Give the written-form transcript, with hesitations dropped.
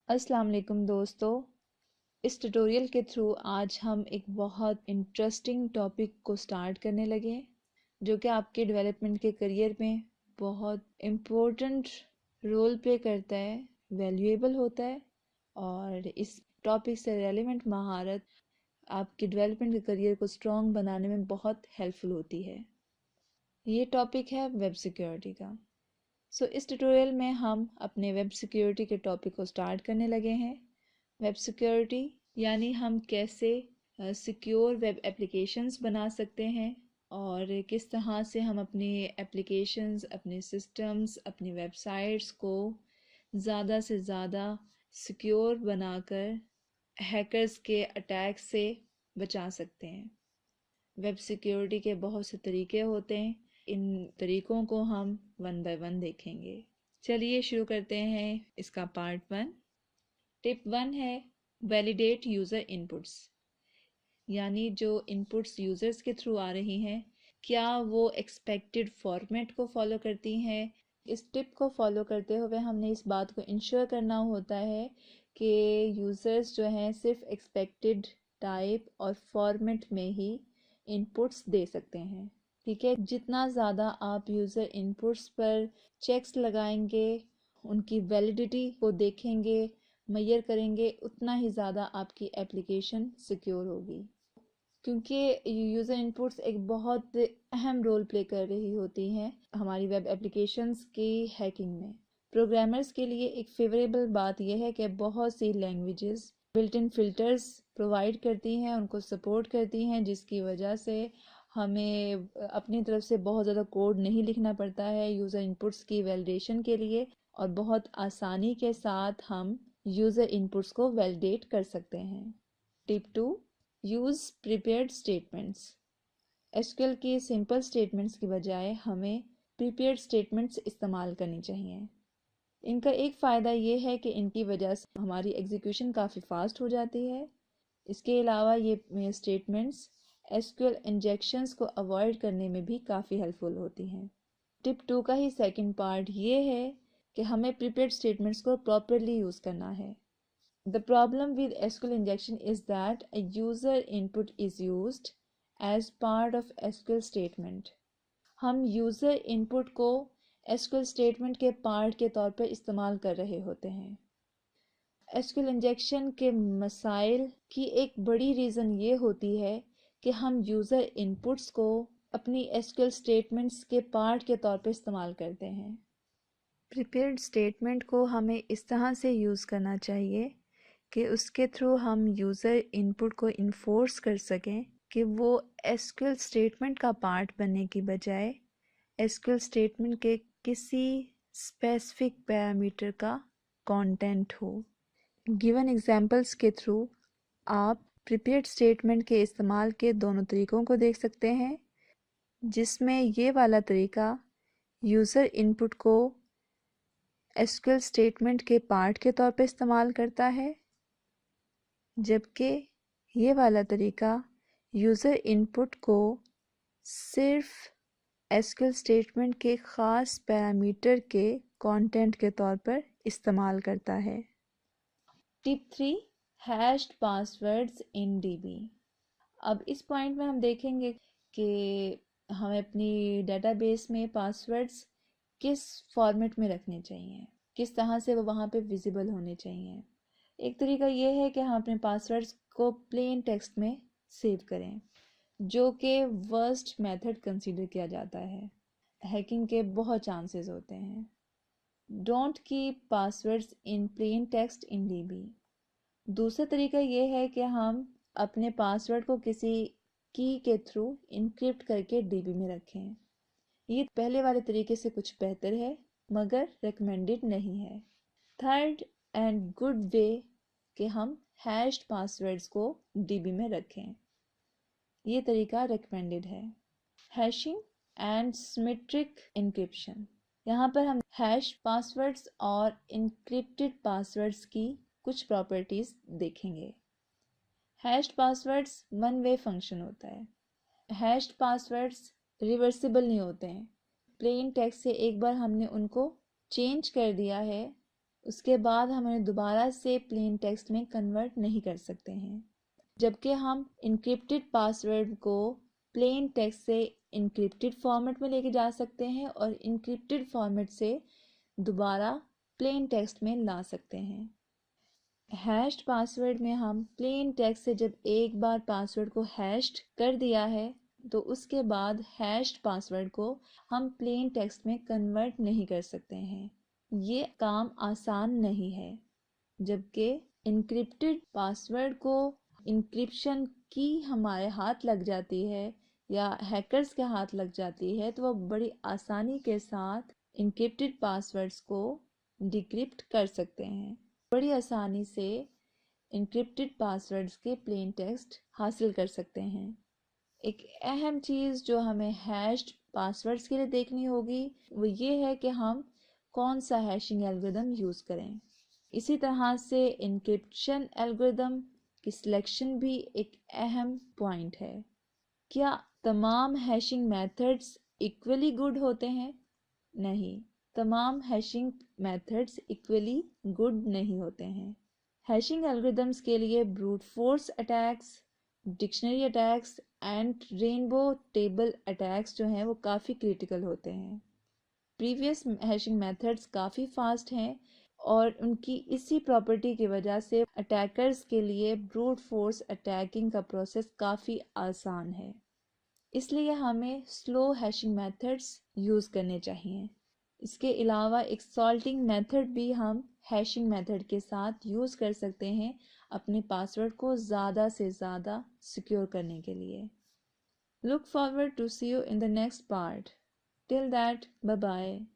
السلام علیکم دوستو، اس ٹیوٹوریل کے تھرو آج ہم ایک بہت انٹرسٹنگ ٹاپک کو سٹارٹ کرنے لگے ہیں جو کہ آپ کے ڈیولپمنٹ کے کریئر میں بہت امپورٹنٹ رول پلے کرتا ہے، ویلیویبل ہوتا ہے، اور اس ٹاپک سے ریلیونٹ مہارت آپ کے ڈیولپمنٹ کے کریئر کو اسٹرانگ بنانے میں بہت ہیلپفل ہوتی ہے۔ یہ ٹاپک ہے ویب سیکیورٹی کا۔ اس ٹیوٹوریل میں ہم اپنے ویب سیکیورٹی کے ٹاپک کو سٹارٹ کرنے لگے ہیں۔ ویب سیکیورٹی یعنی ہم کیسے سیکیور ویب اپلیکیشنز بنا سکتے ہیں اور کس طرح سے ہم اپنی اپلیکیشنز، اپنے سسٹمز، اپنی ویب سائٹس کو زیادہ سے زیادہ سیکیور بنا کر ہیکرز کے اٹیک سے بچا سکتے ہیں۔ ویب سیکیورٹی کے بہت سے طریقے ہوتے ہیں، ان طریقوں کو ہم ون بائی ون دیکھیں گے۔ چلیے شروع کرتے ہیں اس کا پارٹ 1۔ ٹپ 1 ہے ویلیڈیٹ یوزر انپٹس، یعنی جو انپٹس یوزرز کے تھرو آ رہی ہیں کیا وہ ایکسپیکٹڈ فارمیٹ کو فالو کرتی ہیں۔ اس ٹپ کو فالو کرتے ہوئے ہم نے اس بات کو انشور کرنا ہوتا ہے کہ یوزرز جو ہیں صرف ایکسپیکٹڈ ٹائپ اور فارمیٹ میں ہی انپٹس دے سکتے ہیں، ٹھیک ہے۔ جتنا زیادہ آپ یوزر انپٹس پر چیکس لگائیں گے، ان کی ویلیڈیٹی کو دیکھیں گے، میئر کریں گے، اتنا ہی زیادہ آپ کی اپلیکیشن سیکیور ہوگی، کیونکہ یوزر انپٹس ایک بہت اہم رول پلے کر رہی ہوتی ہیں ہماری ویب اپلیکیشنز کی ہیکنگ میں۔ پروگرامرز کے لیے ایک فیوریبل بات یہ ہے کہ بہت سی languages built in filters provide کرتی ہیں، ان کو سپورٹ کرتی ہیں، جس کی وجہ سے ہمیں اپنی طرف سے بہت زیادہ کوڈ نہیں لکھنا پڑتا ہے یوزر انپٹس کی ویلیڈیشن کے لیے، اور بہت آسانی کے ساتھ ہم یوزر انپٹس کو ویلیڈیٹ کر سکتے ہیں۔ Tip 2، use prepared statements. S Q L کی سمپل اسٹیٹمنٹس کی بجائے ہمیں پریپیئرڈ اسٹیٹمنٹس استعمال کرنی چاہیے۔ ان کا ایک فائدہ یہ ہے کہ ان کی وجہ سے ہماری ایگزیکیوشن کافی فاسٹ ہو جاتی ہے۔ اس کے علاوہ یہ statements S Q L injections کو اوائڈ کرنے میں بھی کافی ہیلپفل ہوتی ہیں۔ ٹپ 2 کا ہی سیکنڈ پارٹ یہ ہے کہ ہمیں پریپیئرڈ اسٹیٹمنٹس کو پراپرلی یوز کرنا ہے۔ The problem with SQL injection is that a user input is used as part of SQL statement۔ ہم یوزر انپٹ کو SQL اسٹیٹمنٹ کے پارٹ کے طور پر استعمال کر رہے ہوتے ہیں۔ SQL انجیکشن کے مسائل کی ایک بڑی ریزن یہ ہوتی ہے کہ ہم یوزر انپٹس کو اپنی SQL اسٹیٹمنٹس کے پارٹ کے طور پر استعمال کرتے ہیں۔ پریپیئرڈ اسٹیٹمنٹ کو ہمیں اس طرح سے یوز کرنا چاہیے کہ اس کے تھرو ہم یوزر انپٹ کو انفورس کر سکیں کہ وہ ایس کیو ایل اسٹیٹمنٹ کا پارٹ بننے کی بجائے ایس کیو ایل اسٹیٹمنٹ کے کسی اسپیسیفک پیرامیٹر کا کانٹینٹ ہو۔ گیون ایگزامپلس کے تھرو آپ پریپیئرڈ اسٹیٹمنٹ کے استعمال کے دونوں طریقوں کو دیکھ سکتے ہیں، جس میں یہ والا طریقہ یوزر انپٹ کو ایس کیو ایل اسٹیٹمنٹ کے پارٹ کے طور پہ استعمال کرتا ہے، جبکہ یہ والا طریقہ یوزر انپٹ کو صرف ایس کیو ایل اسٹیٹمنٹ کے خاص پیرامیٹر کے کانٹینٹ کے طور پر استعمال کرتا ہے۔ ٹپ 3، hashed passwords in D be. اب اس پوائنٹ میں ہم دیکھیں گے کہ ہمیں اپنی ڈیٹا بیس میں پاسورڈز کس فارمیٹ میں رکھنے چاہیے، کس طرح سے وہ وہاں پہ ویزیبل ہونے چاہیے۔ ایک طریقہ یہ ہے کہ ہم اپنے پاسورڈز کو پلین ٹیکسٹ میں سیو کریں، جو کہ ورسٹ میتھڈ کنسیڈر کیا جاتا ہے۔ ہیکنگ کے بہت چانسز ہوتے ہیں۔ Don't keep passwords in plain text in D B. دوسرا طریقہ یہ ہے کہ ہم اپنے پاسورڈ کو کسی کی کے تھرو انکرپٹ کر کے ڈی بی میں رکھیں۔ یہ پہلے والے طریقے سے کچھ بہتر ہے مگر ریکمینڈڈ نہیں ہے۔ تھرڈ اینڈ گڈ وے کہ ہم ہیشڈ پاسورڈز کو ڈی بی میں رکھیں، یہ طریقہ ریکمینڈڈ ہے۔ Hashing and symmetric encryption. یہاں پر ہم ہیش پاسورڈز اور انکرپٹڈ پاسورڈز کی کچھ پراپرٹیز دیکھیں گے۔ Hashed passwords one way function ہوتا ہے۔ ہیشڈ پاسورڈز ریورسیبل نہیں ہوتے ہیں۔ پلین ٹیکسٹ سے ایک بار ہم نے ان کو چینج کر دیا ہے، اس کے بعد ہم انہیں دوبارہ سے پلین ٹیکسٹ میں کنورٹ نہیں کر سکتے ہیں، جبکہ ہم انکرپٹڈ پاسورڈ کو پلین ٹیکسٹ سے انکرپٹڈ فارمیٹ میں لے کے جا سکتے ہیں اور انکرپٹڈ فارمیٹ سے دوبارہ پلین ٹیکسٹ میں لا سکتے ہیں۔ ہیشڈ پاسورڈ میں ہم پلین ٹیکسٹ سے جب ایک بار پاسورڈ کو ہیشڈ کر دیا ہے تو اس کے بعد ہیشڈ پاسورڈ کو ہم پلین ٹیکسٹ میں کنورٹ نہیں کر سکتے ہیں۔ یہ کام آسان نہیں ہے، جبکہ انکرپٹڈ پاسورڈ کو انکرپشن کی ہمارے ہاتھ لگ جاتی ہے یا ہیکرز کے ہاتھ لگ جاتی ہے تو وہ بڑی آسانی کے ساتھ انکرپٹڈ پاسورڈز کو ڈیکرپٹ کر سکتے ہیں، بڑی آسانی سے انکرپٹڈ پاسورڈز کے پلین ٹیکسٹ حاصل کر سکتے ہیں۔ ایک اہم چیز جو ہمیں ہیشڈ پاسورڈز کے لیے دیکھنی ہوگی وہ یہ ہے کہ ہم کون سا ہیشنگ الگوریدم یوز کریں۔ اسی طرح سے انکرپشن الگوریدم کی سلیکشن بھی ایک اہم پوائنٹ ہے۔ کیا تمام ہیشنگ میتھڈز ایکولی گڈ ہوتے ہیں؟ نہیں، تمام ہیشنگ میتھڈز ایکولی گڈ نہیں ہوتے ہیں۔ ہیشنگ الگوریدمز کے لیے brute force attacks, dictionary attacks and Rainbow table attacks جو ہیں وہ کافی کریٹیکل ہوتے ہیں۔ پریویس ہیشنگ میتھڈز کافی فاسٹ ہیں اور ان کی اسی پراپرٹی کی وجہ سے اٹیکرز کے لیے بروٹ فورس اٹیکنگ کا پروسیس کافی آسان ہے، اس لیے ہمیں سلو ہیشنگ میتھڈز یوز کرنے چاہیے۔ اس کے علاوہ ایک سالٹنگ میتھڈ بھی ہم ہیشنگ میتھڈ کے ساتھ یوز کر سکتے ہیں اپنے پاسورڈ کو زیادہ سے زیادہ سیکیور کرنے کے لیے۔ Look forward to see you in the next part. Till that, bye bye.